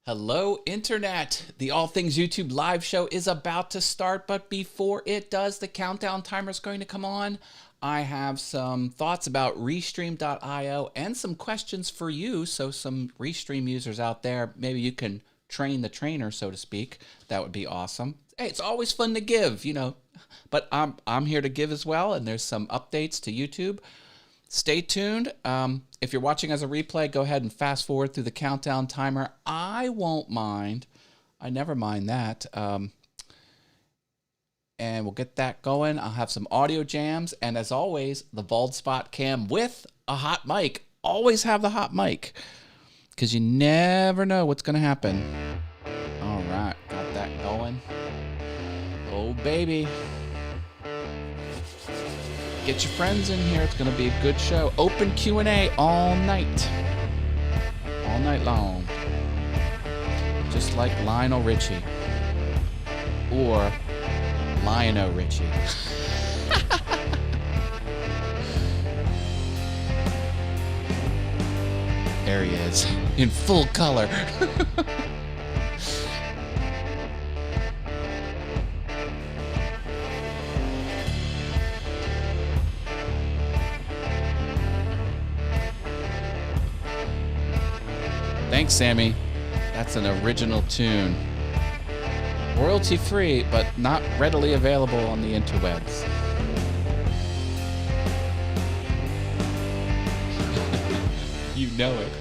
Hello, Internet! The All Things YouTube live show is about to start, but before it does, the countdown timer is going to come on. I have some thoughts about Restream.io and some questions for you, so some Restream users out there, maybe you can train the trainer, so to speak. That would be awesome. Hey, it's always fun to give, but I'm here to give as well, and there's some updates to YouTube. Stay tuned. If you're watching as a replay, go ahead and fast forward through the countdown timer. I won't mind. I never mind that. And we'll get that going. I'll have some audio jams. And as always, the bald spot cam with a hot mic. Always have the hot mic, because you never know what's going to happen. All right. Got that going. Oh, baby. Get your friends in here. It's going to be a good show. Open Q&A all night. All night long. Just like Lionel Richie. Or Lionel Richie. There he is. In full color. Thanks, Sammy. That's an original tune. Royalty free, but not readily available on the interwebs. You know it.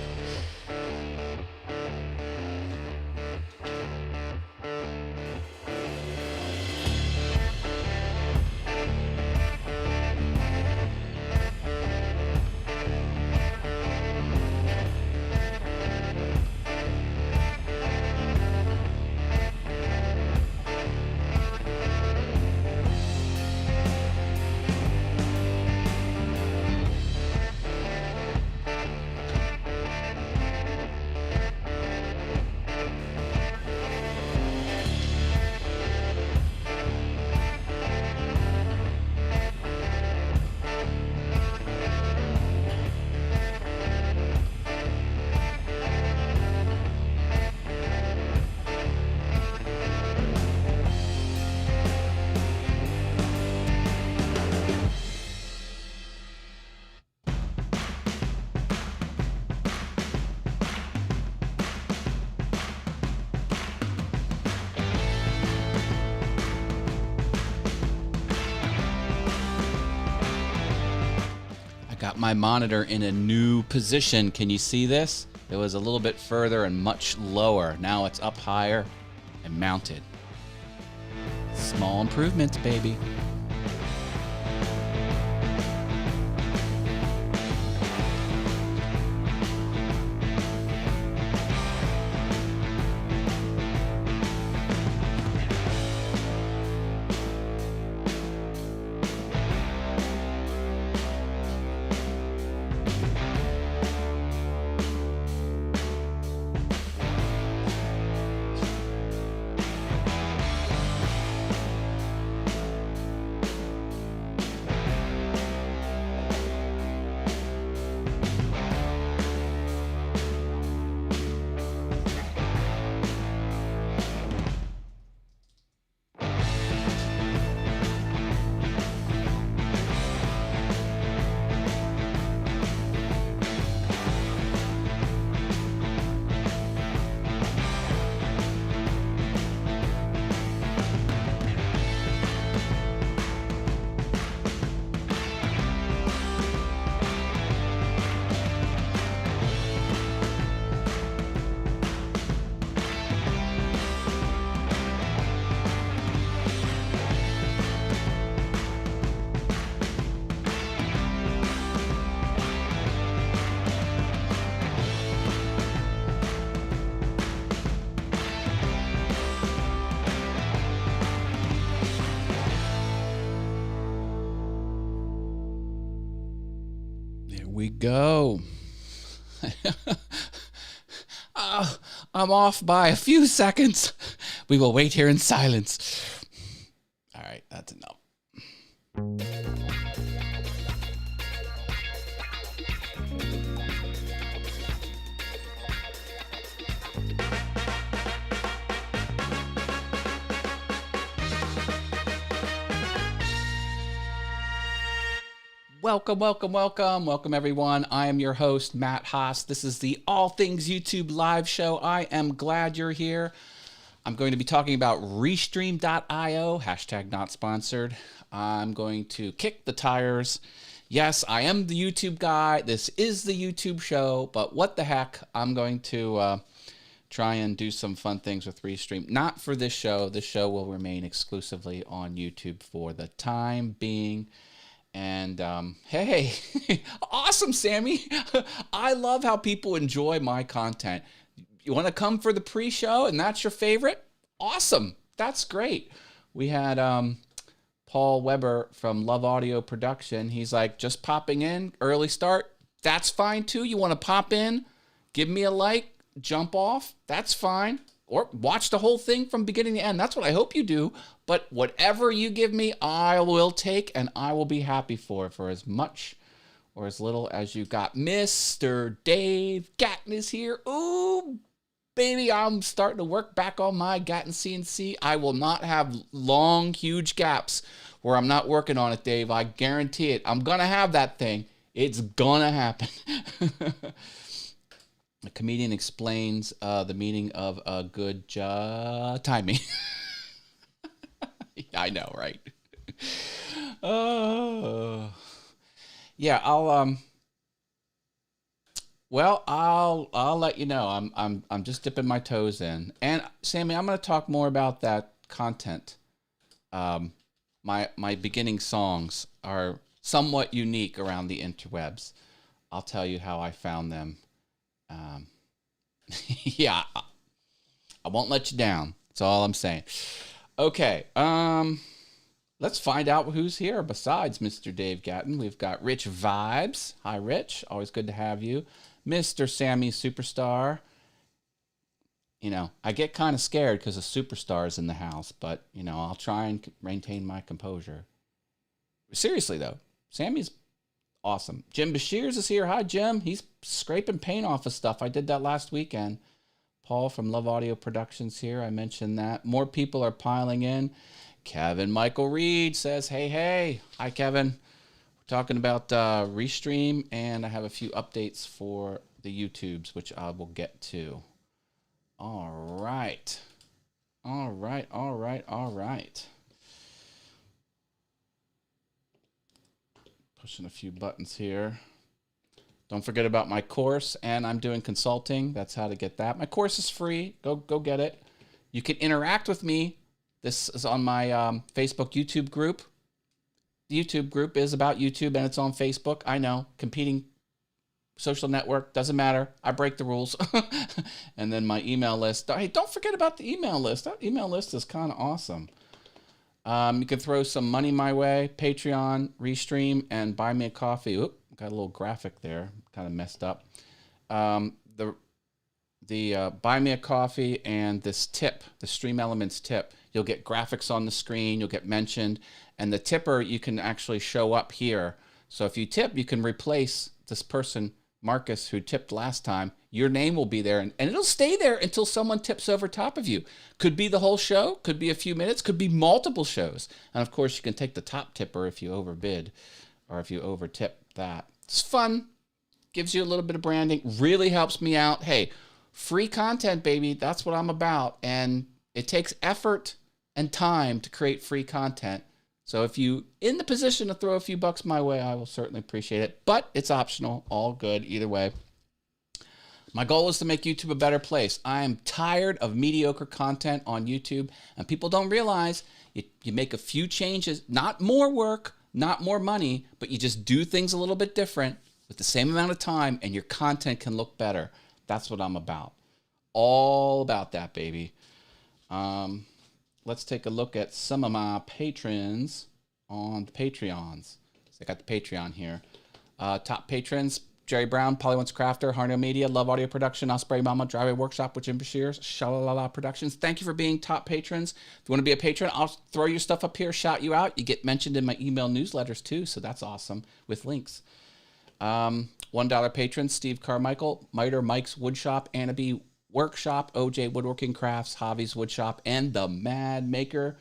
Got my monitor in a new position. Can you see this? It was a little bit further and much lower. Now it's up higher and mounted. Small improvements, baby. We go. I'm off by a few seconds. We will wait here in silence. All right, that's enough. Welcome, welcome, welcome. Welcome, everyone. I am your host, Matt Haas. This is the All Things YouTube live show. I am glad you're here. I'm going to be talking about Restream.io, hashtag not sponsored. I'm going to kick the tires. Yes, I am the YouTube guy. This is the YouTube show, but what the heck? I'm going to try and do some fun things with Restream. Not for this show. This show will remain exclusively on YouTube for the time being. And hey, awesome, Sammy. I love how people enjoy my content. You want to come for the pre-show and that's your favorite? Awesome. That's great. We had Paul Weber from Love Audio Production. He's like, just popping in, early start. That's fine too. You want to pop in, give me a like, jump off. That's fine. Or watch the whole thing from beginning to end. That's what I hope you do. But whatever you give me, I will take and I will be happy for as much or as little as you got. Mr. Dave Gatton is here. Ooh, baby, I'm starting to work back on my Gatton CNC. I will not have long, huge gaps where I'm not working on it, Dave. I guarantee it. I'm going to have that thing. It's going to happen. A comedian explains the meaning of a good timing. I know, right? Yeah, I'll let you know. I'm just dipping my toes in. And Sammy, I'm going to talk more about that content. My beginning songs are somewhat unique around the interwebs. I'll tell you how I found them. Yeah, I won't let you down. That's all I'm saying. Okay, let's find out who's here besides Mr. Dave Gatton. We've got Rich Vibes. Hi, Rich. Always good to have you. Mr. Sammy Superstar. You know, I get kind of scared because a superstar is in the house, but, you know, I'll try and maintain my composure. Seriously, though, Sammy's awesome. Jim Bashirs is here. Hi, Jim. He's scraping paint off of stuff. I did that last weekend. Paul from Love Audio Productions here. I mentioned that. More people are piling in. Kevin Michael Reed says, hey, hey. Hi, Kevin. We're talking about Restream, and I have a few updates for the YouTubes, which I will get to. All right. All right, all right, all right. Pushing a few buttons here. Don't forget about my course, and I'm doing consulting. That's how to get that. My course is free. Go get it. You can interact with me. This is on my Facebook YouTube group. The YouTube group is about YouTube, and it's on Facebook. I know, competing social network, doesn't matter. I break the rules. And then my email list. Hey, don't forget about the email list. That email list is kind of awesome. You can throw some money my way, Patreon, Restream, and buy me a coffee. Oop, got a little graphic there, kind of messed up. The buy me a coffee and this tip, the Stream Elements tip. You'll get graphics on the screen, you'll get mentioned, and the tipper you can actually show up here. So if you tip, you can replace this person, Marcus, who tipped last time. Your name will be there, and it'll stay there until someone tips over top of you. Could be the whole show, could be a few minutes, could be multiple shows. And of course, you can take the top tipper if you overbid or if you overtip that. It's fun, gives you a little bit of branding, really helps me out. Hey, free content, baby, that's what I'm about. And it takes effort and time to create free content. So if you in the position to throw a few bucks my way, I will certainly appreciate it. But it's optional, all good either way. My goal is to make YouTube a better place. I am tired of mediocre content on YouTube, and people don't realize you make a few changes, not more work, not more money, but you just do things a little bit different with the same amount of time, and your content can look better. That's what I'm about. All about that, baby. Let's take a look at some of my patrons on the Patreons. So I got the Patreon here. Top patrons: Jerry Brown, Polly Crafter, Harno Media, Love Audio Production, Osprey Mama, Driveway Workshop with Jim Bashirs, Shalalala Productions. Thank you for being top patrons. If you want to be a patron, I'll throw your stuff up here, shout you out. You get mentioned in my email newsletters too, so that's awesome with links. $1 patrons: Steve Carmichael, Miter, Mike's Woodshop, Anna B. Workshop, OJ Woodworking Crafts, Hobbies Woodshop, and The Mad Maker.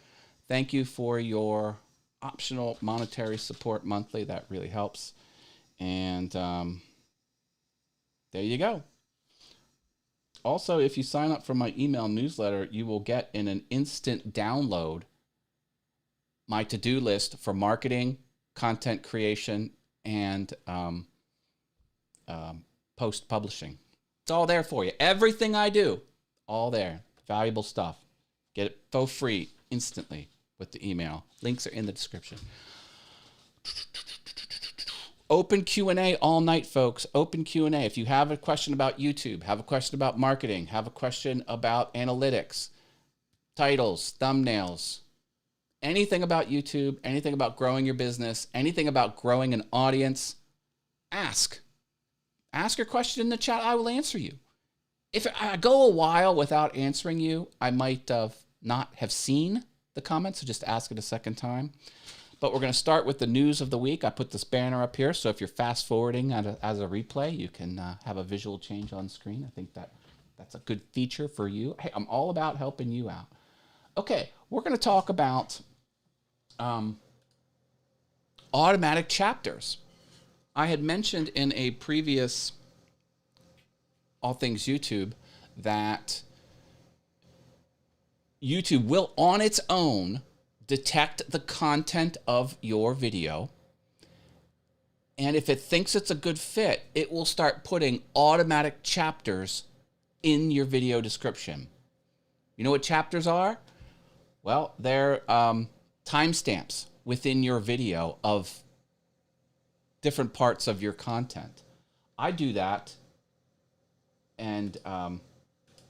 Thank you for your optional monetary support monthly. That really helps. And there you go. Also, if you sign up for my email newsletter, you will get in an instant download my to-do list for marketing, content creation, and post-publishing. It's all there for you. Everything I do, all there. Valuable stuff. Get it for free instantly with the email. Links are in the description. Open Q&A all night, folks. Open Q&A. If you have a question about YouTube, have a question about marketing, have a question about analytics, titles, thumbnails, anything about YouTube, anything about growing your business, anything about growing an audience, ask. Ask your question in the chat. I will answer you. If I go a while without answering you, I might not have seen the comments, so just ask it a second time. But we're going to start with the news of the week. I put this banner up here, so if you're fast forwarding as a replay, you can have a visual change on screen. I think that's a good feature for you. Hey, I'm all about helping you out. Okay, we're going to talk about automatic chapters. I had mentioned in a previous All Things YouTube that YouTube will, on its own, detect the content of your video. And if it thinks it's a good fit, it will start putting automatic chapters in your video description. You know what chapters are? Well, they're timestamps within your video of different parts of your content. I do that, and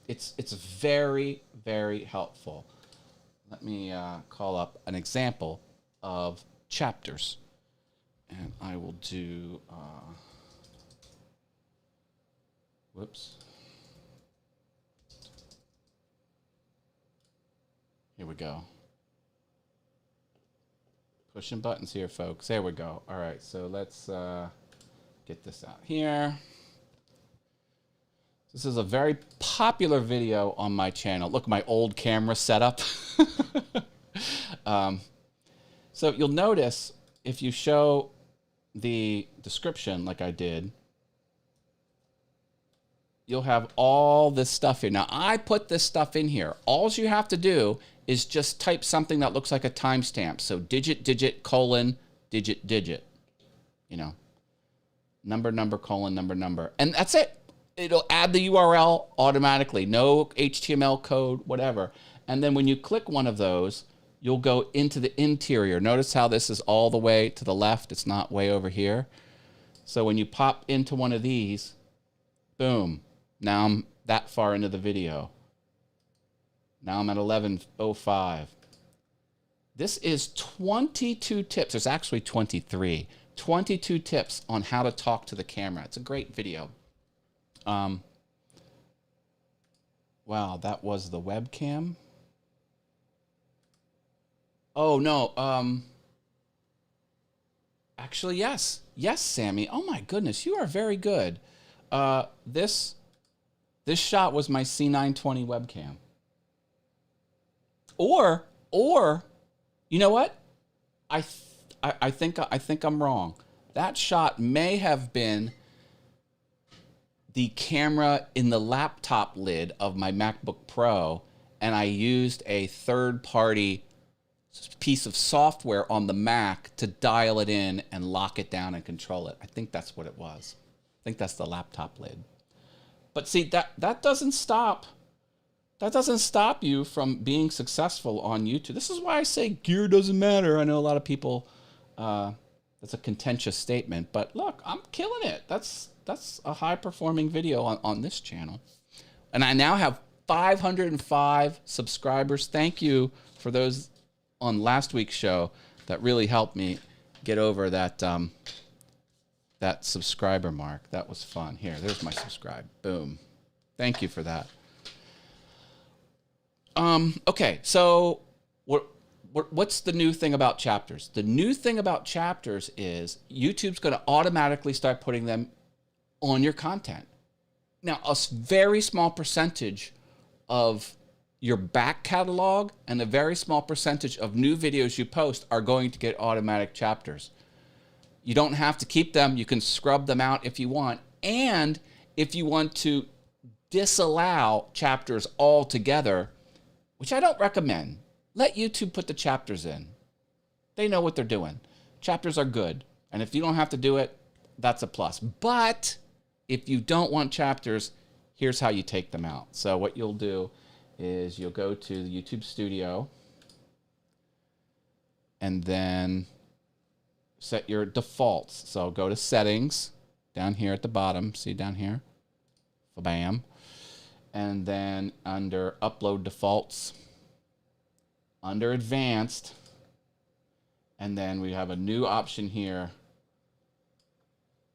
it's very, very helpful. Let me call up an example of chapters, and I will do, whoops. Here we go. Pushing buttons here, folks. There we go. All right, so let's get this out here. This is a very popular video on my channel. Look, my old camera setup. So you'll notice if you show the description like I did, you'll have all this stuff here. Now, I put this stuff in here. All you have to do is just type something that looks like a timestamp. So digit, digit, colon, digit, digit. You know, number, colon, number. And that's it. It'll add the URL automatically. No HTML code, whatever. And then when you click one of those, you'll go into the interior. Notice how this is all the way to the left. It's not way over here. So when you pop into one of these, boom. Now I'm that far into the video. Now I'm at 11:05. This is 22 tips. There's actually 23. 22 tips on how to talk to the camera. It's a great video. Wow, that was the webcam. Oh, no. Actually, yes. Yes, Sammy. Oh, my goodness. You are very good. This shot was my C920 webcam. Or, you know what? I think I'm wrong. That shot may have been the camera in the laptop lid of my MacBook Pro, and I used a third-party piece of software on the Mac to dial it in and lock it down and control it. I think that's what it was. I think that's the laptop lid. But see, that doesn't stop. That doesn't stop you from being successful on YouTube. This is why I say gear doesn't matter. I know a lot of people, that's a contentious statement, but look, I'm killing it. That's a high-performing video on this channel. And I now have 505 subscribers. Thank you for those on last week's show that really helped me get over that that subscriber mark. That was fun. Here, there's my subscribe. Boom. Thank you for that. Okay, so what's the new thing about chapters? The new thing about chapters is YouTube's going to automatically start putting them on your content. Now, a very small percentage of your back catalog and a very small percentage of new videos you post are going to get automatic chapters. You don't have to keep them. You can scrub them out if you want. And if you want to disallow chapters altogether, which I don't recommend, let YouTube put the chapters in. They know what they're doing. Chapters are good. And if you don't have to do it, that's a plus. But if you don't want chapters, here's how you take them out. So what you'll do is you'll go to the YouTube Studio and then set your defaults. So go to settings down here at the bottom. See down here? Bam. And then under upload defaults, under advanced, and then we have a new option here,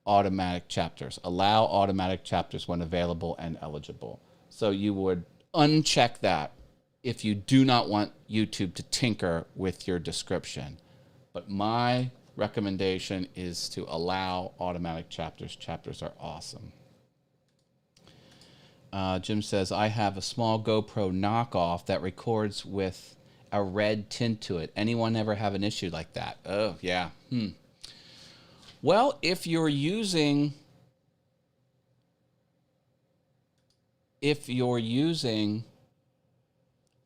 automatic chapters. Allow automatic chapters when available and eligible. So you would uncheck that if you do not want YouTube to tinker with your description. But my recommendation is to allow automatic chapters. Chapters are awesome. Jim says, I have a small GoPro knockoff that records with a red tint to it. Anyone ever have an issue like that? Oh, yeah. Well, if you're using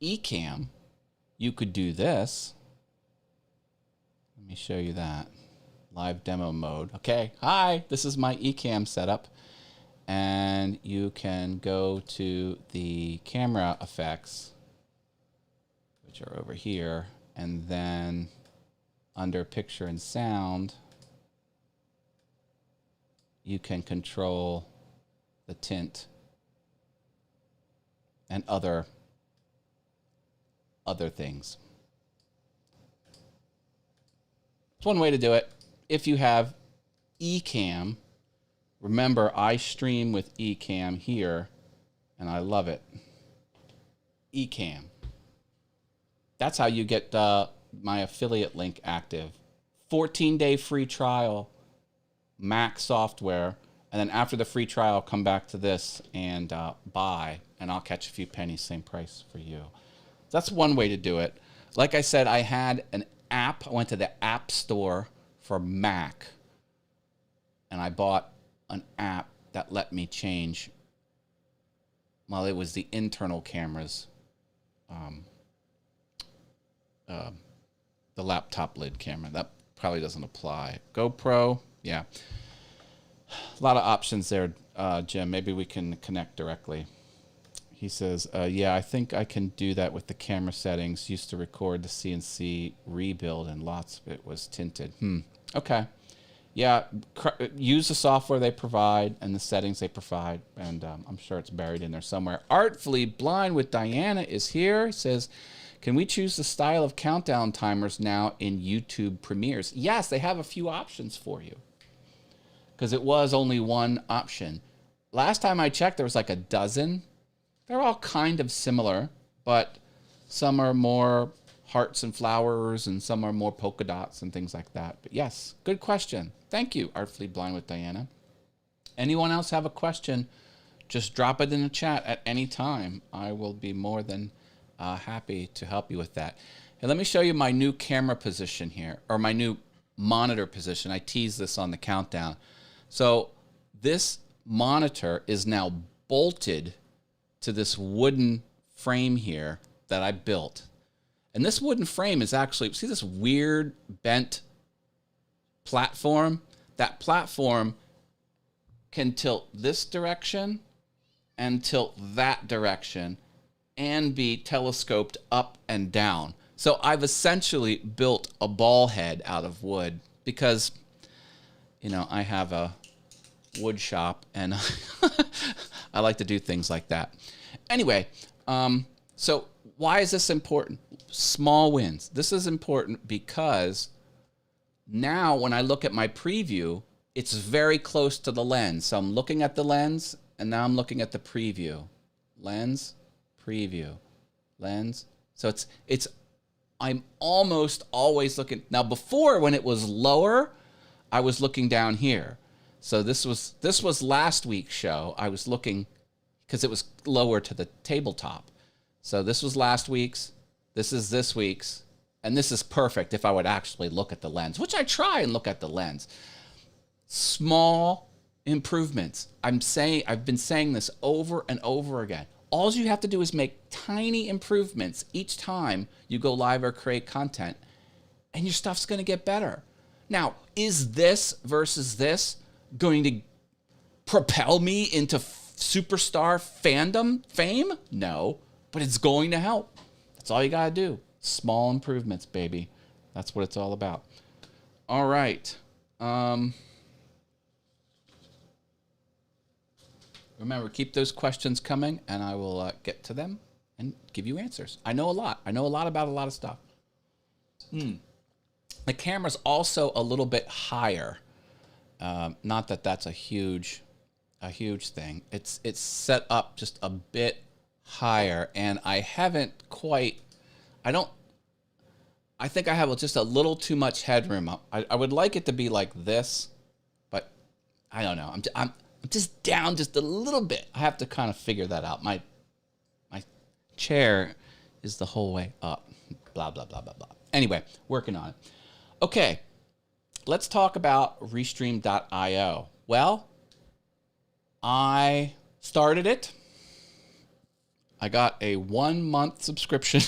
Ecamm, you could do this. Let me show you that. Live demo mode. Okay, hi, this is my Ecamm setup. And you can go to the camera effects, which are over here, and then under picture and sound, you can control the tint and other things. It's one way to do it. If you have Ecamm, remember I stream with Ecamm here, and I love it. Ecamm. That's how you get my affiliate link active. 14-day free trial, Mac software, and then after the free trial, come back to this and buy, and I'll catch a few pennies, same price for you. That's one way to do it. Like I said, I had an app. I went to the App Store for Mac, and I bought an app that let me change, well, it was the internal cameras, the laptop lid camera. That probably doesn't apply. GoPro, yeah. A lot of options there, Jim. Maybe we can connect directly. He says, yeah, I think I can do that with the camera settings. Used to record the CNC rebuild, and lots of it was tinted. Okay. Yeah, use the software they provide and the settings they provide, and I'm sure it's buried in there somewhere. Artfully Blind with Diana is here. He says, can we choose the style of countdown timers now in YouTube premieres? Yes, they have a few options for you, because it was only one option. Last time I checked, there was like a dozen. They're all kind of similar, but some are more hearts and flowers, and some are more polka dots and things like that. But yes, good question. Thank you, Artfully Blind with Diana. Anyone else have a question? Just drop it in the chat at any time. I will be more than happy to help you with that. And let me show you my new camera position here, or my new monitor position. I teased this on the countdown. So this monitor is now bolted to this wooden frame here that I built. And this wooden frame is actually, see this weird bent platform? That platform can tilt this direction and tilt that direction and be telescoped up and down. So I've essentially built a ball head out of wood because, you know, I have a wood shop and I like to do things like that. Anyway, so why is this important? Small wins. This is important because now when I look at my preview, it's very close to the lens. So I'm looking at the lens, and now I'm looking at the preview. Lens, preview, lens. So I'm almost always looking. Now before, when it was lower, I was looking down here. So this was last week's show. I was looking because it was lower to the tabletop. So this was last week's. This is this week's. and this is perfect if I would actually look at the lens, which I try and look at the lens. Small improvements. I've been saying this over and over again. All you have to do is make tiny improvements each time you go live or create content, and your stuff's going to get better. Now, is this versus this going to propel me into superstar fame? No, but it's going to help. That's all you got to do. Small improvements, baby. That's what it's all about. All right. Remember, keep those questions coming, and I will get to them and give you answers. I know a lot. I know a lot about a lot of stuff. The camera's also a little bit higher. Not that that's a huge thing. It's set up just a bit higher, and I haven't quite. I think I have just a little too much headroom. I would like it to be like this, but I don't know. I'm just down just a little bit. I have to kind of figure that out. My chair is the whole way up. Blah, blah, blah, blah, blah. Anyway, working on it. Okay, let's talk about Restream.io. Well, I started it. I got a 1-month subscription.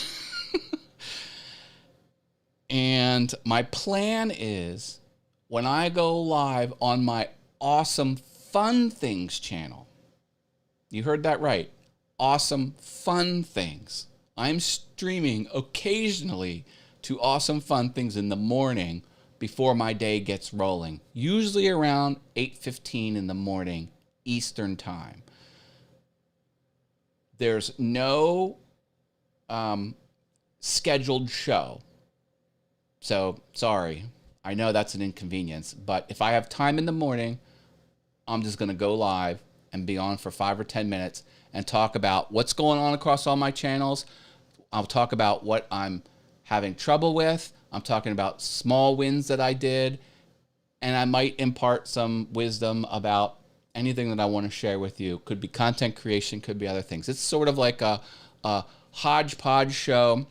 And my plan is when I go live on my awesome Fun Things channel. You heard that right. Awesome Fun Things. I'm streaming occasionally to Awesome Fun Things in the morning before my day gets rolling. Usually around 8:15 in the morning Eastern time. There's no scheduled show. So, sorry. I know that's an inconvenience. But if I have time in the morning, I'm just going to go live and be on for 5 or 10 minutes and talk about what's going on across all my channels. I'll talk about what I'm having trouble with. I'm talking about small wins that I did. And I might impart some wisdom about anything that I want to share with you. Could be content creation, could be other things. It's sort of like a hodgepodge show.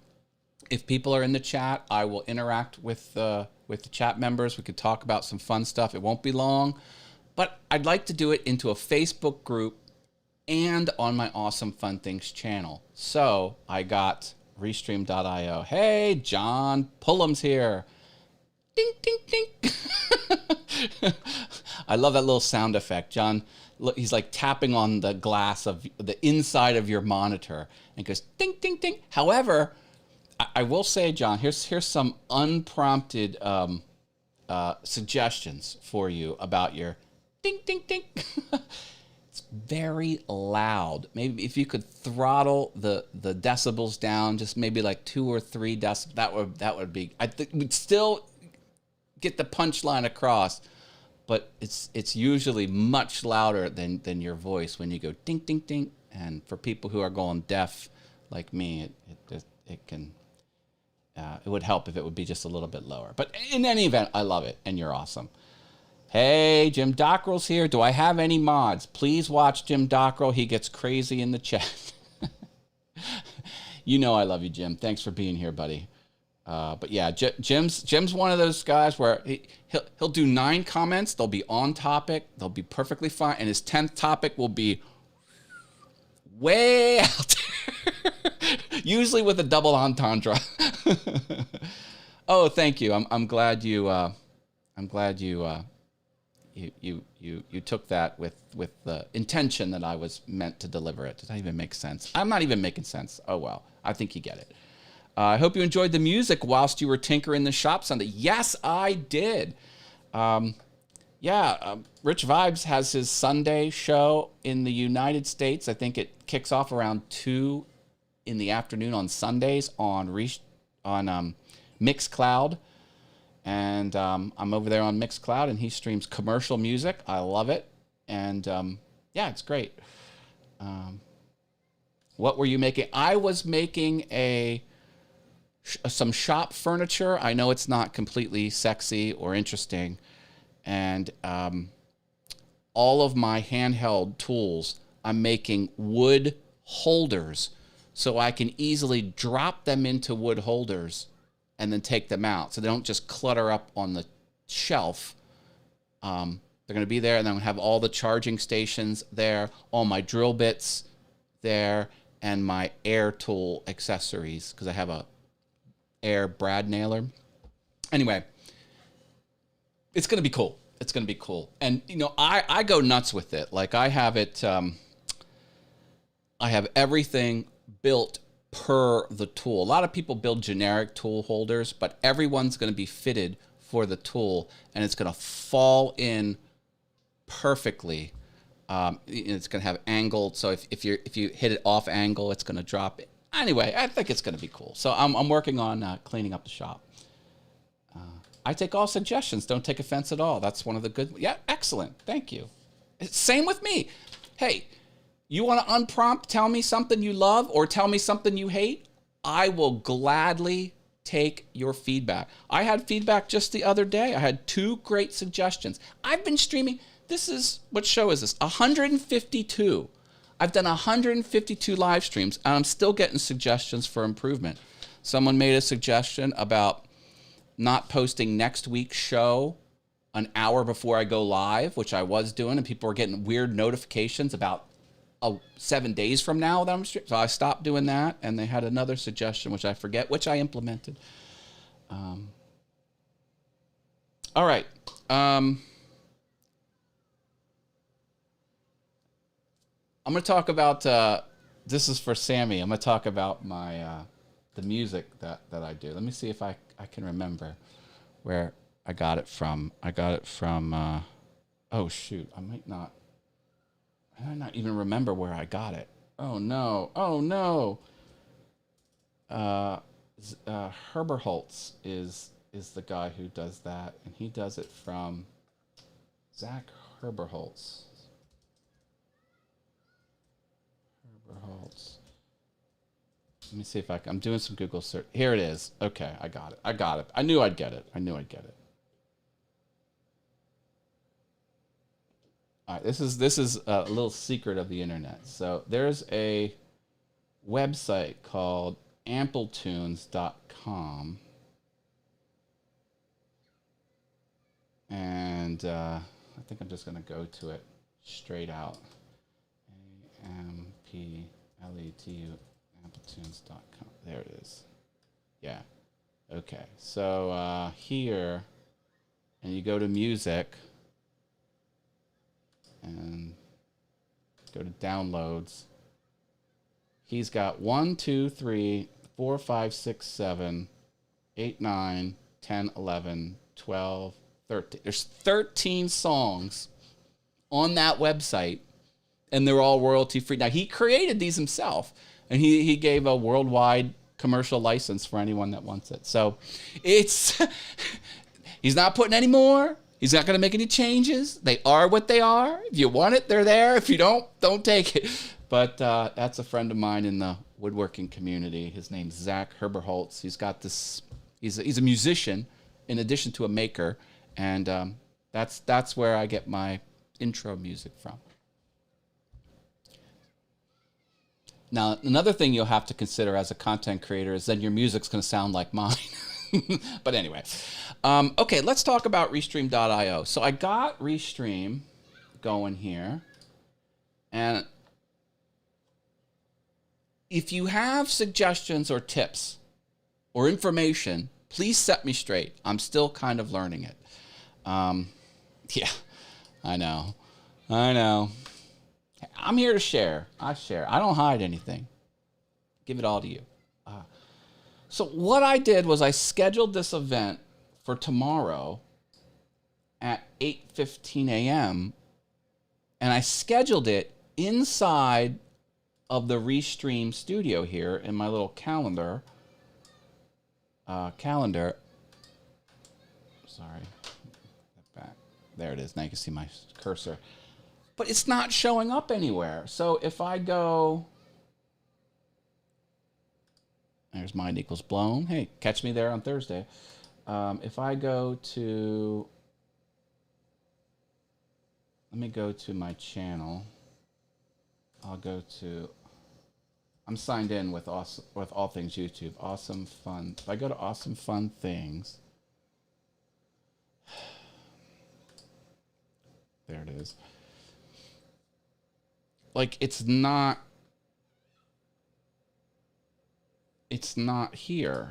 If people are in the chat, I will interact with the chat members. We could talk about some fun stuff. It won't be long. But I'd like to do it into a Facebook group and on my Awesome Fun Things channel. So I got Restream.io. Hey, John Pullum's here. Ding, ding, ding. I love that little sound effect. John, look, he's like tapping on the glass of the inside of your monitor and goes ding, ding, ding. However, I will say, John, here's some unprompted suggestions for you about your ding, ding, ding. It's very loud. Maybe if you could throttle the decibels down, just maybe like 2 or 3 decibels, that would be. I think we'd still get the punchline across, but it's usually much louder than your voice when you go ding, ding, ding. And for people who are going deaf like me, it would help if it would be just a little bit lower. But in any event, I love it, and you're awesome. Hey, Jim Dockrell's here. Do I have any mods? Please watch Jim Dockrell. He gets crazy in the chat. You know I love you, Jim. Thanks for being here, buddy. But yeah, Jim's one of those guys where he'll do 9 comments. They'll be on topic. They'll be perfectly fine. And his 10th topic will be way out there. Usually with a double entendre. Oh, thank you. I'm glad you you took that with the intention that I was meant to deliver it. Does that even make sense? I'm not even making sense. Oh well, I think you get it. I hope you enjoyed the music whilst you were tinkering the shop Sunday. Yes, I did. Rich Vibes has his Sunday show in the United States. I think it kicks off around 2 in the afternoon on Sundays on Mixcloud. And I'm over there on Mixcloud, and he streams commercial music. I love it. And it's great. What were you making? I was making some shop furniture. I know it's not completely sexy or interesting. And all of my handheld tools, I'm making wood holders so I can easily drop them into wood holders and then take them out so they don't just clutter up on the shelf. They're going to be there, and I'm going to have all the charging stations there, all my drill bits there, and my air tool accessories, because I have a air brad nailer. Anyway, it's going to be cool. It's going to be cool. And, you know, I go nuts with it. Like, I have it, I have everything built per the tool. A lot of people build generic tool holders, but everyone's going to be fitted for the tool, and it's going to fall in perfectly. It's going to have angled, so if you hit it off angle, it's going to drop it. Anyway, I think it's going to be cool. So I'm working on cleaning up the shop. I take all suggestions. Don't take offense at all. That's one of the good. Yeah, excellent. Thank you. Same with me. Hey, you want to unprompt tell me something you love or tell me something you hate? I will gladly take your feedback. I had feedback just the other day. I had 2 great suggestions. I've been streaming. This is, what show is this? 152. I've done 152 live streams, and I'm still getting suggestions for improvement. Someone made a suggestion about not posting next week's show an hour before I go live, which I was doing, and people were getting weird notifications about 7 days from now that I'm streaming. So I stopped doing that, and they had another suggestion, which I forget, which I implemented. All right. I'm going to talk about, this is for Sammy. I'm going to talk about my, the music that I do. Let me see if I can remember where I got it from. I got it from, oh shoot, I might not even remember where I got it. Oh no, oh no. Herberholz is the guy who does that, and he does it from Zach Herberholz. Let me see if I'm doing some Google search. Here it is. Okay, I got it. I knew I'd get it. All right, this is a little secret of the internet. So there's a website called Ampletunes.com, and I think I'm just going to go to it straight out. Ampletu, Ampletunes.com. There it is. Yeah. Okay. So here, and you go to music, and go to downloads. He's got 1, 2, 3, 4, 5, 6, 7, 8, 9, 10, 11, 12, 13. There's 13 songs on that website, and they're all royalty free. Now, he created these himself, and he gave a worldwide commercial license for anyone that wants it. So it's, he's not putting any more. He's not going to make any changes. They are what they are. If you want it, they're there. If you don't take it. But that's a friend of mine in the woodworking community. His name's Zach Herberholz. He's got this. He's a musician in addition to a maker, and that's where I get my intro music from. Now, another thing you'll have to consider as a content creator is then your music's going to sound like mine. But anyway, okay, let's talk about Restream.io. So I got Restream going here, and if you have suggestions or tips or information, please set me straight. I'm still kind of learning it. Yeah, I know. I'm here to share. I share. I don't hide anything. Give it all to you. So what I did was I scheduled this event for tomorrow at 8:15 a.m. and I scheduled it inside of the Restream studio here in my little calendar. Sorry. Back. There it is. Now you can see my cursor. But it's not showing up anywhere. So if I go... There's mind equals blown. Hey, catch me there on Thursday. If I go to... Let me go to my channel. I'll go to I'm signed in with all things YouTube. Awesome fun. If I go to awesome fun things, there it is. Like it's not here.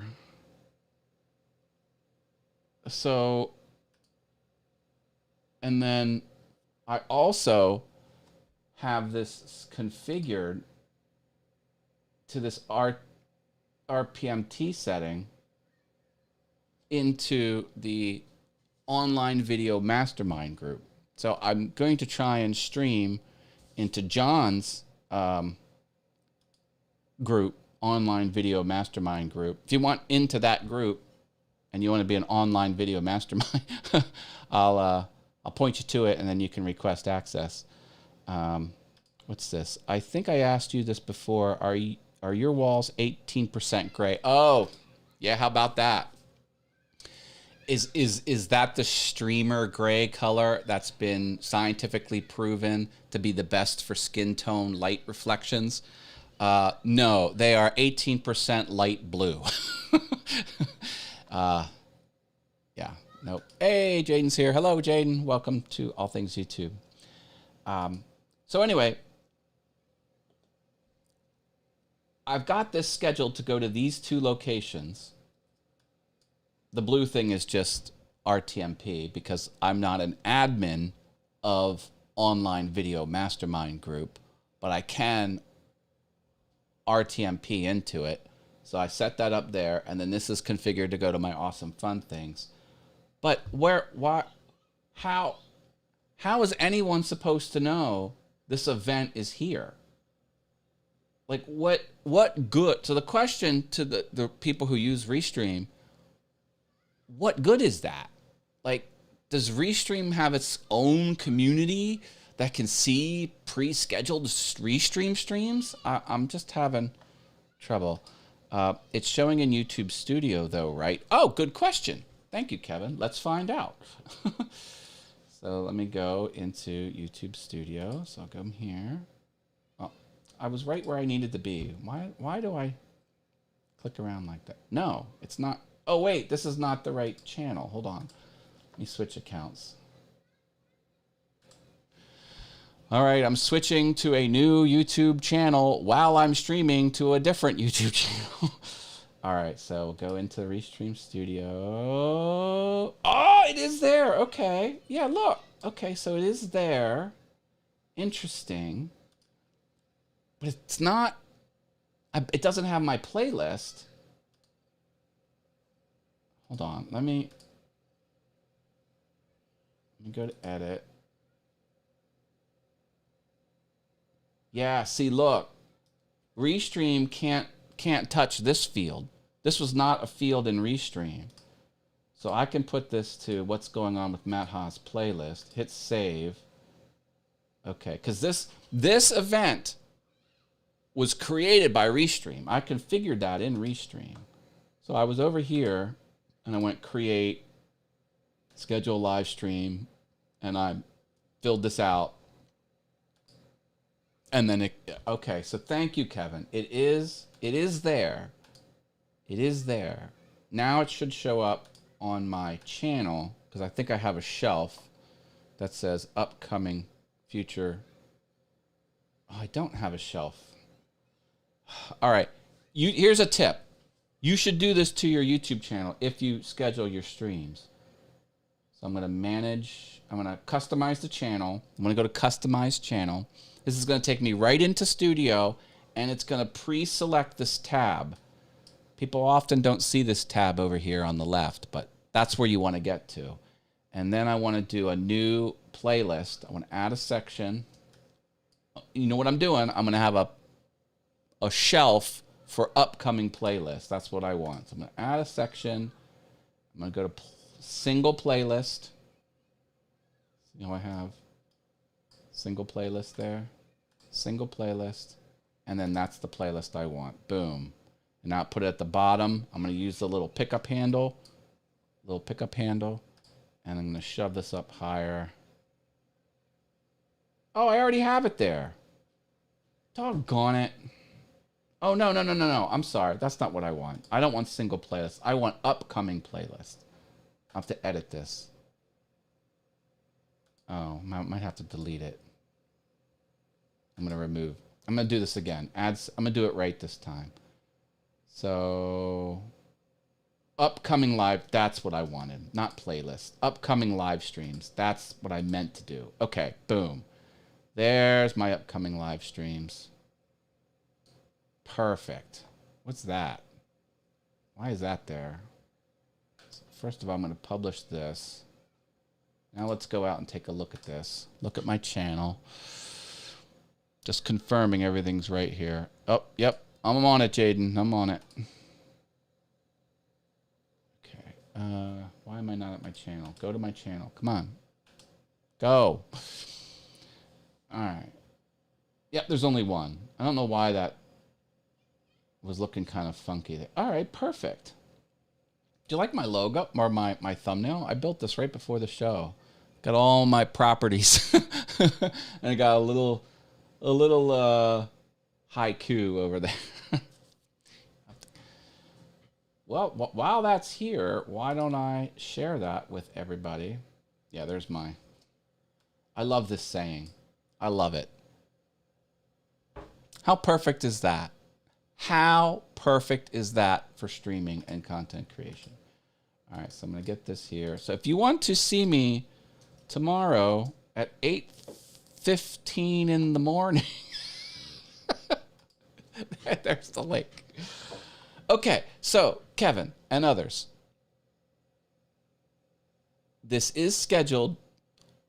So, and then I also have this configured to this RPMT setting into the online video mastermind group. So I'm going to try and stream into John's group, online video mastermind group. If you want into that group and you want to be an online video mastermind, I'll point you to it, and then you can request access. What's this? I think I asked you this before. Are your walls 18% gray? Oh, yeah. How about that? Is that the streamer gray color that's been scientifically proven to be the best for skin tone light reflections? No, they are 18% light blue. Yeah, nope. Hey, Jaden's here. Hello, Jaden. Welcome to All Things YouTube. So anyway, I've got this scheduled to go to these two locations. The blue thing is just RTMP because I'm not an admin of online video mastermind group, but I can RTMP into it. So I set that up there, and then this is configured to go to my awesome fun things. But how is anyone supposed to know this event is here? Like what good? So the question to the people who use Restream, what good is that? Like, does Restream have its own community that can see pre-scheduled Restream streams? I'm just having trouble. It's showing in YouTube Studio though, right? Oh, good question. Thank you, Kevin. Let's find out. So let me go into YouTube Studio. So I'll go here. Oh, I was right where I needed to be. Why do I click around like that? No, it's not. Oh, wait, this is not the right channel. Hold on. Let me switch accounts. All right, I'm switching to a new YouTube channel while I'm streaming to a different YouTube channel. All right, so we'll go into the Restream Studio. Oh, it is there. Okay. Yeah, look. Okay, so it is there. Interesting. But it's not, it doesn't have my playlist. Hold on, let me go to edit. Yeah, see, look, Restream can't touch this field. This was not a field in Restream. So I can put this to what's going on with Matt Haas playlist, hit save. Okay, because this event was created by Restream. I configured that in Restream. So I was over here, and I went create, schedule live stream, and I filled this out. And then okay, so thank you, Kevin. It is there. It is there. Now it should show up on my channel, because I think I have a shelf that says upcoming future. Oh, I don't have a shelf. All right, here's a tip. You should do this to your YouTube channel if you schedule your streams. So I'm going to manage, I'm going to customize the channel. I'm going to go to customize channel. This is going to take me right into Studio, and it's going to pre-select this tab. People often don't see this tab over here on the left, but that's where you want to get to. And then I want to do a new playlist. I want to add a section. You know what I'm doing? I'm going to have a shelf for upcoming playlists. That's what I want. So I'm going to add a section. I'm going to go to single playlist. You know, I have single playlist there. Single playlist. And then that's the playlist I want. Boom. And now put it at the bottom. I'm going to use the little pickup handle. And I'm going to shove this up higher. Oh, I already have it there. Doggone it. Oh, no, no, no, no, no. I'm sorry. That's not what I want. I don't want single playlist. I want upcoming playlist. I have to edit this. Oh, I might have to delete it. I'm going to remove. I'm going to do this again. Ads. I'm going to do it right this time. So, upcoming live. That's what I wanted. Not playlist. Upcoming live streams. That's what I meant to do. Okay, boom. There's my upcoming live streams. Perfect. What's that? Why is that there? So first of all, I'm going to publish this. Now let's go out and take a look at this. Look at my channel. Just confirming everything's right here. Oh, yep. I'm on it, Jaden. I'm on it. Okay. Why am I not at my channel? Go to my channel. Come on. Go. All right. Yep, there's only one. I don't know why that was looking kind of funky there. All right, perfect. Do you like my logo or my thumbnail? I built this right before the show. Got all my properties. And I got a little haiku over there. Well, while that's here, why don't I share that with everybody? Yeah, there's my... I love this saying. I love it. How perfect is that? How perfect is that for streaming and content creation? All right, so I'm going to get this here. So if you want to see me tomorrow at 8:15 in the morning, there's the link. Okay, so Kevin and others, this is scheduled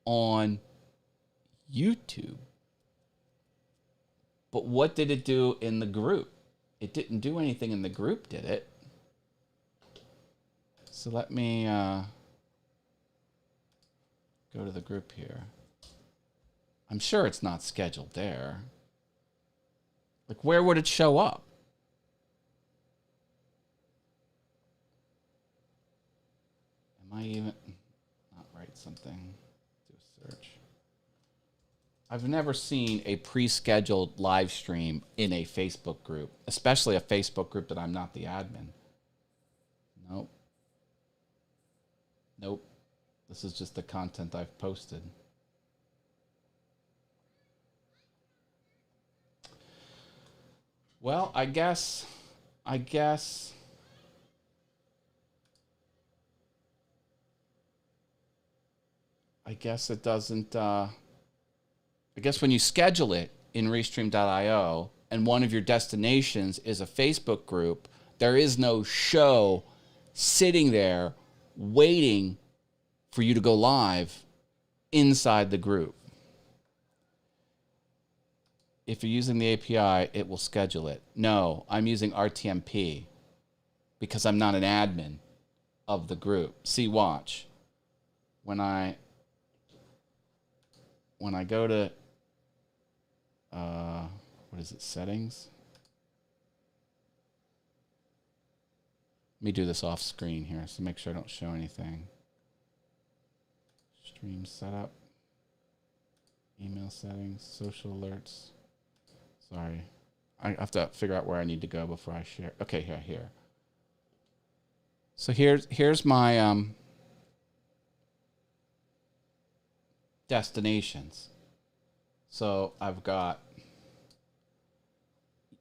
on YouTube. But what did it do in the group? It didn't do anything in the group, did it? So let me go to the group here. I'm sure it's not scheduled there. Like, where would it show up? Am I even... not write something. Do a search. I've never seen a pre-scheduled live stream in a Facebook group, especially a Facebook group that I'm not the admin. Nope. Nope. This is just the content I've posted. Well, I guess it doesn't, I guess when you schedule it in Restream.io and one of your destinations is a Facebook group, there is no show sitting there waiting for you to go live inside the group. If you're using the API, it will schedule it. No, I'm using RTMP because I'm not an admin of the group. See, watch. When I go to, what is it, settings? Let me do this off screen here so make sure I don't show anything. Stream setup, email settings, social alerts. Sorry, I have to figure out where I need to go before I share. Okay, here. So here's my destinations. So I've got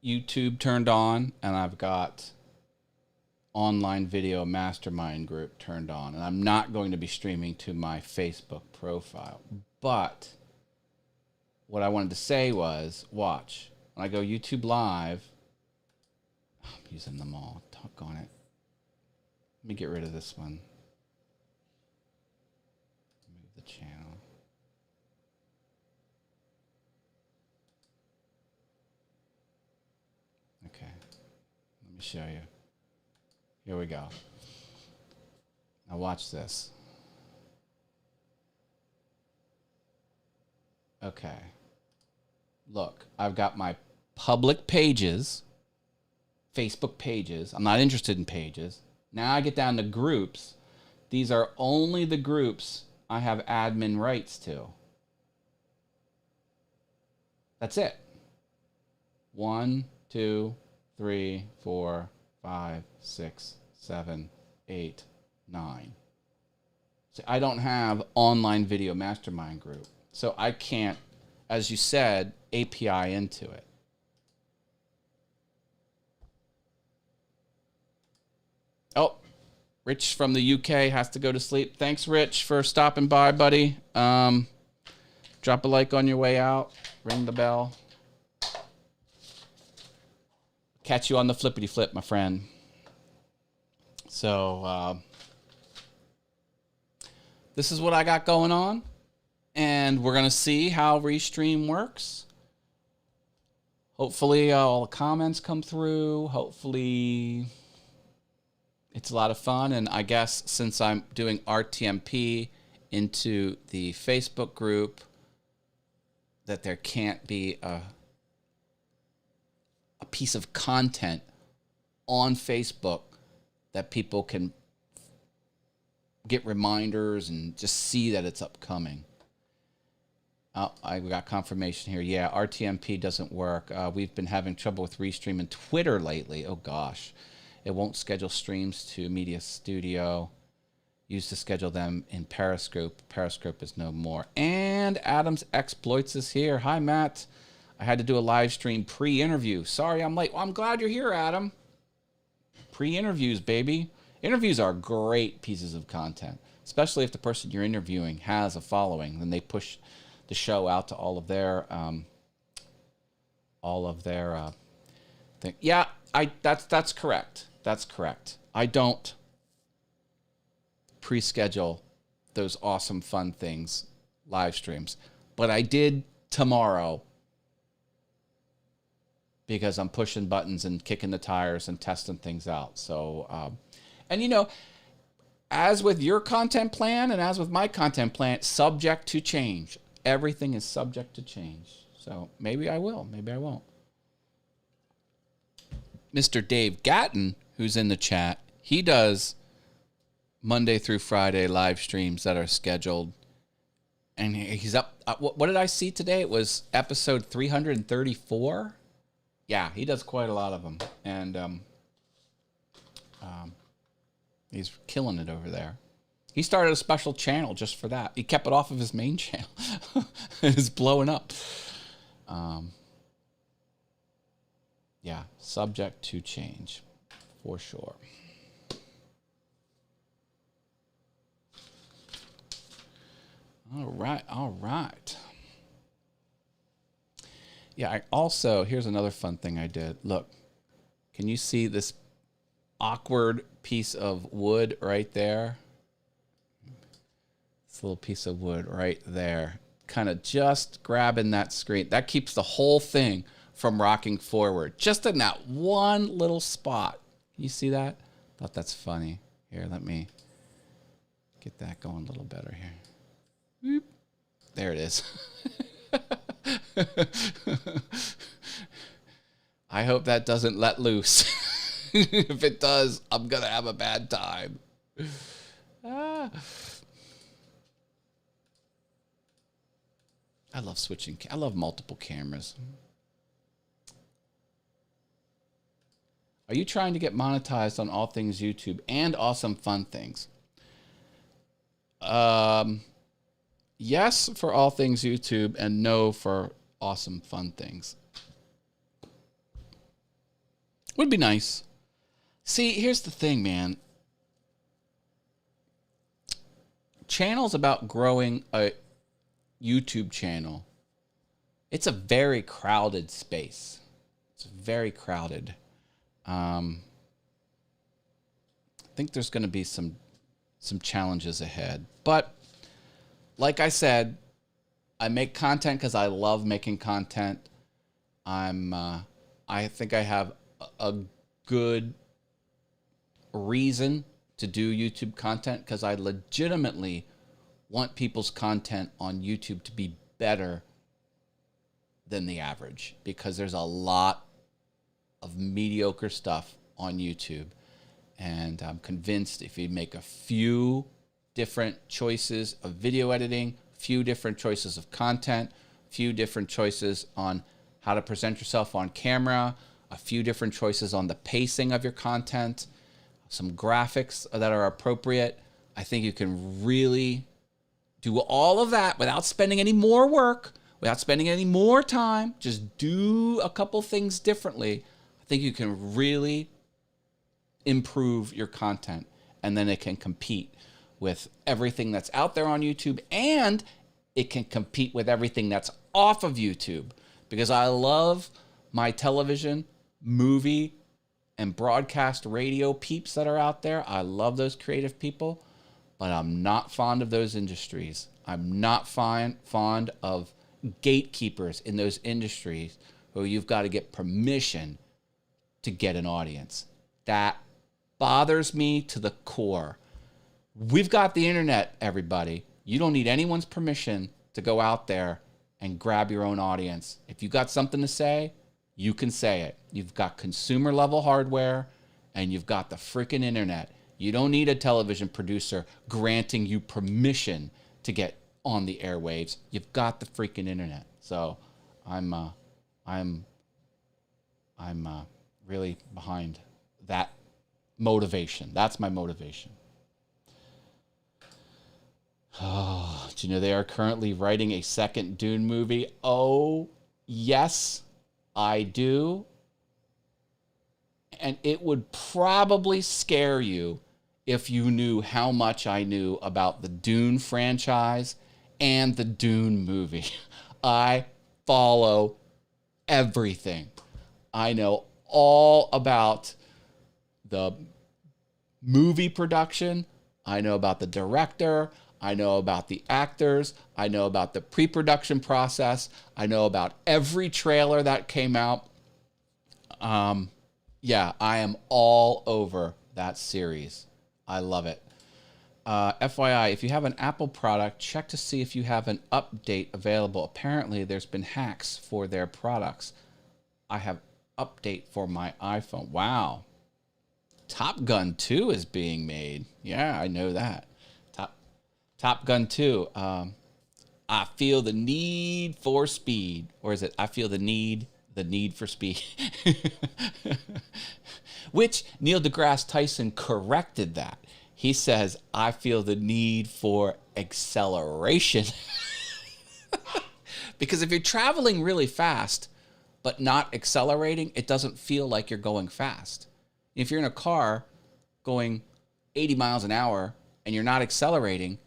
YouTube turned on, and I've got online video mastermind group turned on, and I'm not going to be streaming to my Facebook profile. But what I wanted to say was, watch. When I go YouTube Live, I'm using them all. Doggone it. Let me get rid of this one. Move the channel. Okay. Let me show you. Here we go. Now watch this. Okay. Look, I've got my public pages, Facebook pages. I'm not interested in pages. Now I get down to groups. These are only the groups I have admin rights to. That's it. 1, 2, 3, 4, 5, 6, 7, 8, 9. See, I don't have online video mastermind group. So I can't, as you said, API into it. Oh, Rich from the UK has to go to sleep. Thanks, Rich, for stopping by, buddy. Drop a like on your way out. Ring the bell. Catch you on the flippity flip, my friend. So, this is what I got going on. And we're going to see how Restream works. Hopefully, all the comments come through. Hopefully, it's a lot of fun. And I guess since I'm doing RTMP into the Facebook group, that there can't be a piece of content on Facebook that people can get reminders and just see that it's upcoming. Oh, I got confirmation here. Yeah, RTMP doesn't work. We've been having trouble with Restream and Twitter lately. Oh, gosh. It won't schedule streams to Media Studio. Used to schedule them in Periscope. Periscope is no more. And Adam's Exploits is here. Hi, Matt. I had to do a live stream pre-interview. Sorry I'm late. Well, I'm glad you're here, Adam. Pre-interviews, baby. Interviews are great pieces of content, especially if the person you're interviewing has a following. Then they push the show out to all of their thing. Yeah, that's correct. That's correct. I don't pre-schedule those awesome fun things, live streams, but I did tomorrow because I'm pushing buttons and kicking the tires and testing things out. So, and you know, as with your content plan and as with my content plan, subject to change. Everything is subject to change. So maybe I will, maybe I won't. Mr. Dave Gatton, who's in the chat, he does Monday through Friday live streams that are scheduled. And he's up. What did I see today? It was episode 334. Yeah, he does quite a lot of them. And he's killing it over there. He started a special channel just for that. He kept it off of his main channel. It's blowing up. Yeah, subject to change, for sure. All right, all right. Yeah, I also, here's another fun thing I did. Look, can you see this awkward piece of wood right there? This little piece of wood right there. Kind of just grabbing that screen. That keeps the whole thing from rocking forward. Just in that one little spot. You see that? Thought that's funny. Here, let me get that going a little better here. Whoop. There it is. I hope that doesn't let loose. If it does, I'm going to have a bad time. I love switching. I love multiple cameras. Are you trying to get monetized on all things YouTube and awesome fun things? Yes for all things YouTube and no for awesome fun things. Would be nice. See, here's the thing, man. Channels about growing a YouTube channel. It's a very crowded space. It's very crowded. I think there's going to be some challenges ahead. But like I said, I make content because I love making content. I think I have a good reason to do YouTube content because I legitimately want people's content on YouTube to be better than the average because there's a lot of mediocre stuff on YouTube. And I'm convinced if you make a few different choices of video editing, few different choices of content, few different choices on how to present yourself on camera, a few different choices on the pacing of your content, some graphics that are appropriate, I think you can really do all of that without spending any more work, without spending any more time. Just do a couple things differently. I think you can really improve your content, and then it can compete with everything that's out there on YouTube, and it can compete with everything that's off of YouTube, because I love my television, movie, and broadcast radio peeps that are out there. I love those creative people, but I'm not fond of those industries. I'm not fond of gatekeepers in those industries where you've got to get permission to get an audience. That bothers me to the core. We've got the internet, everybody. You don't need anyone's permission to go out there and grab your own audience. If you got something to say, you can say it. You've got consumer level hardware and you've got the freaking internet. You don't need a television producer granting you permission to get on the airwaves. You've got the freaking internet. So I'm really behind that motivation. That's my motivation. Oh, do you know they are currently writing a second Dune movie? Oh, yes, I do. And it would probably scare you if you knew how much I knew about the Dune franchise and the Dune movie. I follow everything. I know all about the movie production. I know about the director. I know about the actors. I know about the pre-production process. I know about every trailer that came out. Yeah, I am all over that series. I love it. FYI, if you have an Apple product, check to see if you have an update available. Apparently, there's been hacks for their products. I have update for my iPhone. Wow. Top Gun 2 is being made. Yeah, I know that. Top Gun 2. I feel the need for speed. Or is it I feel the need for speed? Which Neil deGrasse Tyson corrected that. He says, I feel the need for acceleration. Because if you're traveling really fast, but not accelerating, it doesn't feel like you're going fast. If you're in a car going 80 miles an hour and you're not accelerating,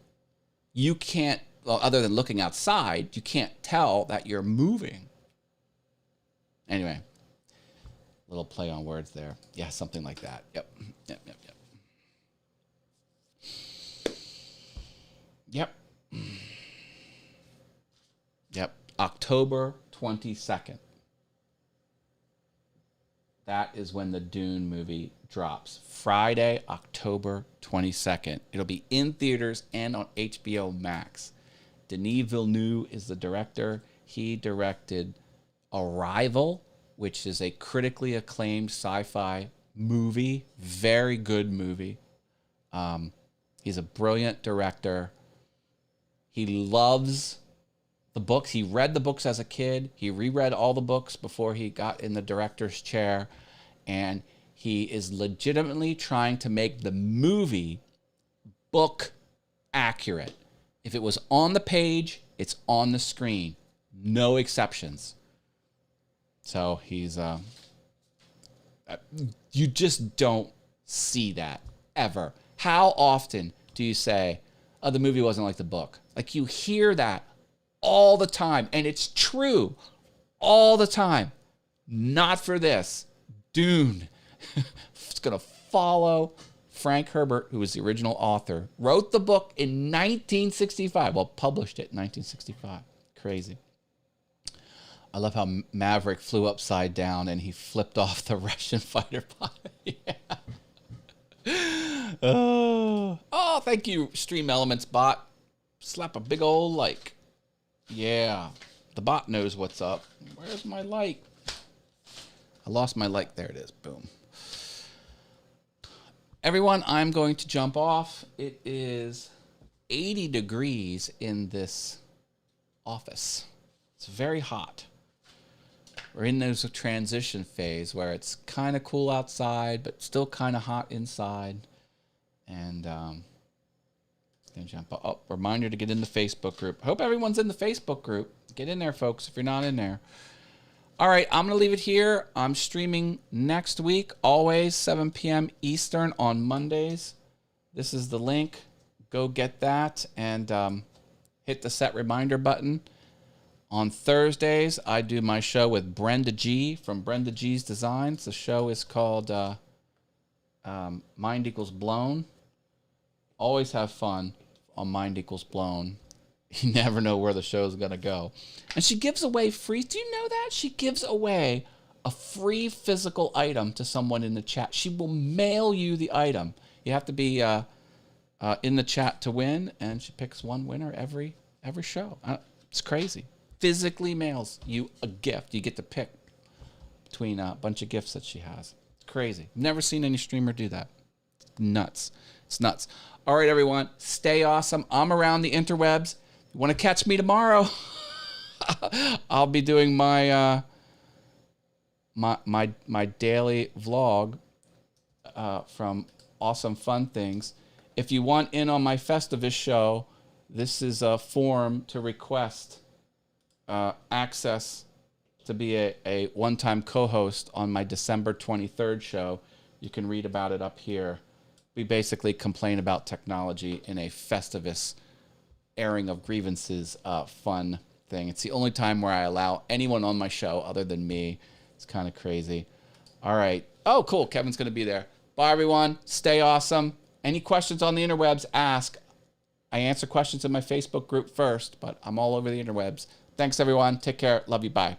you can't, well, other than looking outside, you can't tell that you're moving. Anyway, little play on words there. Yeah, something like that. Yep. October 22nd. That is when the Dune movie drops. Friday, October 22nd. It'll be in theaters and on HBO Max. Denis Villeneuve is the director. He directed Arrival, which is a critically acclaimed sci-fi movie. Very good movie. He's a brilliant director. He loves the books. He read the books as a kid. He reread all the books before he got in the director's chair. And he is legitimately trying to make the movie book accurate. If it was on the page, it's on the screen. No exceptions. So he's, you just don't see that ever. How often do you say, oh, the movie wasn't like the book? Like, you hear that all the time, and it's true all the time. Not for this. Dune. It's going to follow Frank Herbert, who was the original author, wrote the book in 1965. Well, published it in 1965. Crazy. I love how Maverick flew upside down and he flipped off the Russian fighter pilot. Yeah. Oh, thank you, Stream Elements bot. Slap a big old like. Yeah. The bot knows what's up. Where's my like? I lost my like. There it is. Boom. Everyone, I'm going to jump off. It is 80 degrees in this office. It's very hot. we're in those transition phase where it's kind of cool outside, but still kind of hot inside. And gonna jump up. Oh, reminder to get in the Facebook group. Hope everyone's in the Facebook group. Get in there, folks, if you're not in there. All right, I'm going to leave it here. I'm streaming next week, always 7 p.m. Eastern on Mondays. This is the link. Go get that and hit the set reminder button. On Thursdays, I do my show with Brenda G from Brenda G's Designs. The show is called Mind Equals Blown. Always have fun on Mind Equals Blown. You never know where the show's going to go. And she gives away free... Do you know that? She gives away a free physical item to someone in the chat. She will mail you the item. You have to be in the chat to win, and she picks one winner every show. It's crazy. Physically mails you a gift. You get to pick between a bunch of gifts that she has. It's crazy. Never seen any streamer do that. It's nuts. It's nuts. All right, everyone. Stay awesome. I'm around the interwebs. You want to catch me tomorrow? I'll be doing my my daily vlog from Awesome Fun Things. If you want in on my Festivus show, this is a form to request access to be a one-time co-host on my December 23rd show. You can read about it up here. We basically complain about technology in a Festivus airing of grievances fun thing. It's the only time where I allow anyone on my show other than me. It's kind of crazy. All right. Oh, cool. Kevin's going to be there. Bye, everyone. Stay awesome. Any questions on the interwebs, ask. I answer questions in my Facebook group first, but I'm all over the interwebs. Thanks, everyone. Take care. Love you. Bye.